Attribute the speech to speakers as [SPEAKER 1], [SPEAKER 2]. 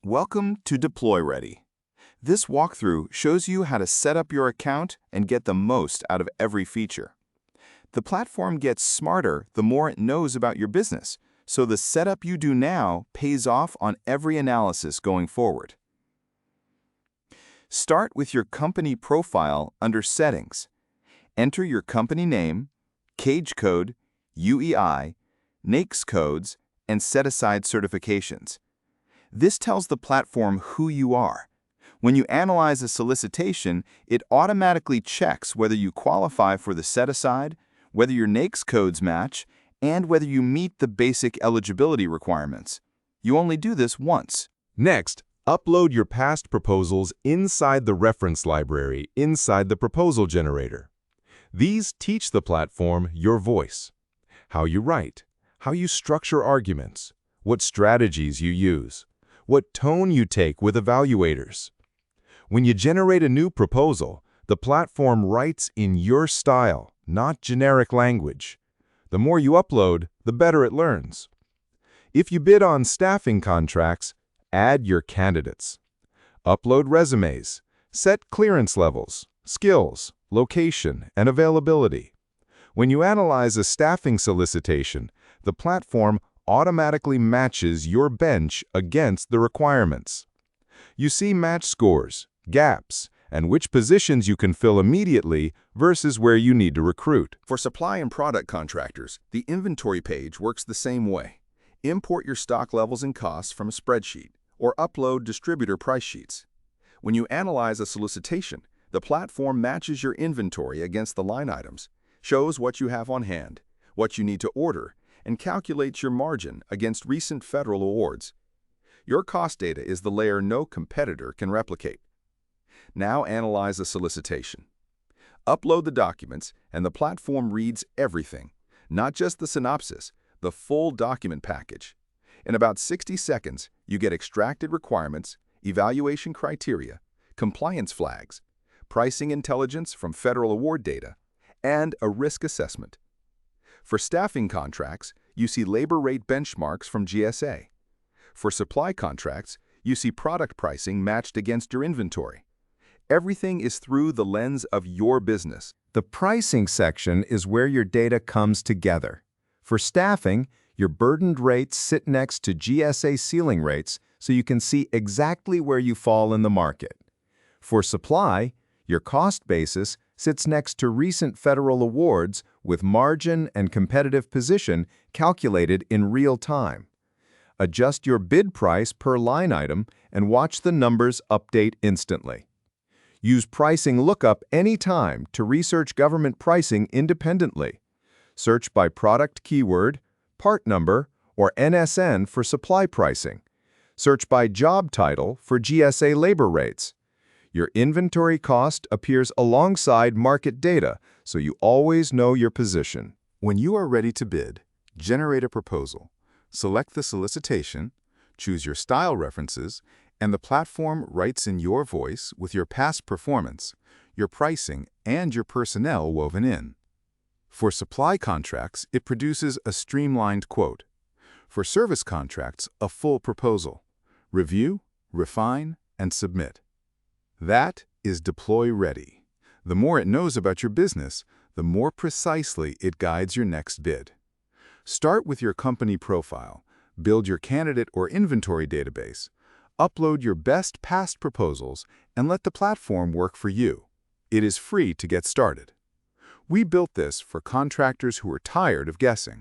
[SPEAKER 1] Welcome to DeployReady. This walkthrough shows you how to set up your account and get the most out of every feature. The platform gets smarter the more it knows about your business, so the setup you do now pays off on every analysis going forward. Start with your company profile under Settings. Enter your company name, cage code, UEI, NAICS codes, and set-aside certifications. This tells the platform who you are. When you analyze a solicitation, it automatically checks whether you qualify for the set-aside, whether your NAICS codes match, and whether you meet the basic eligibility requirements. You only do this once.
[SPEAKER 2] Next, upload your past proposals inside the reference library inside the proposal generator. These teach the platform your voice, how you write, how you structure arguments, what strategies you use, what tone you take with evaluators. When you generate a new proposal, the platform writes in your style, not generic language. The more you upload, the better it learns. If you bid on staffing contracts, add your candidates. Upload resumes. Set clearance levels, skills, location, and availability. When you analyze a staffing solicitation, the platform automatically matches your bench against the requirements. You see match scores, gaps, and which positions you can fill immediately versus where you need to recruit.
[SPEAKER 1] For supply and product contractors, the inventory page works the same way. Import your stock levels and costs from a spreadsheet, or upload distributor price sheets. When you analyze a solicitation, the platform matches your inventory against the line items, shows what you have on hand, what you need to order, and calculates your margin against recent federal awards. Your cost data is the layer no competitor can replicate. Now analyze a solicitation. Upload the documents, and the platform reads everything, not just the synopsis, the full document package. In about 60 seconds, you get extracted requirements, evaluation criteria, compliance flags, pricing intelligence from federal award data, and a risk assessment. For staffing contracts, you see labor rate benchmarks from GSA. For supply contracts, you see product pricing matched against your inventory. Everything is through the lens of your business.
[SPEAKER 3] The pricing section is where your data comes together. For staffing, your burdened rates sit next to GSA ceiling rates so you can see exactly where you fall in the market. For supply, your cost basis sits next to recent federal awards with margin and competitive position calculated in real time. Adjust your bid price per line item and watch the numbers update instantly. Use pricing lookup anytime to research government pricing independently. Search by product keyword, part number, or NSN for supply pricing. Search by job title for GSA labor rates. Your inventory cost appears alongside market data, so you always know your position.
[SPEAKER 1] When you are ready to bid, generate a proposal. Select the solicitation, choose your style references, and the platform writes in your voice with your past performance, your pricing, and your personnel woven in. For supply contracts, it produces a streamlined quote. For service contracts, a full proposal. Review, refine, and submit. That is DeployReady. The more it knows about your business, the more precisely it guides your next bid. Start with your company profile, build your candidate or inventory database, upload your best past proposals, and let the platform work for you. It is free to get started. We built this for contractors who are tired of guessing.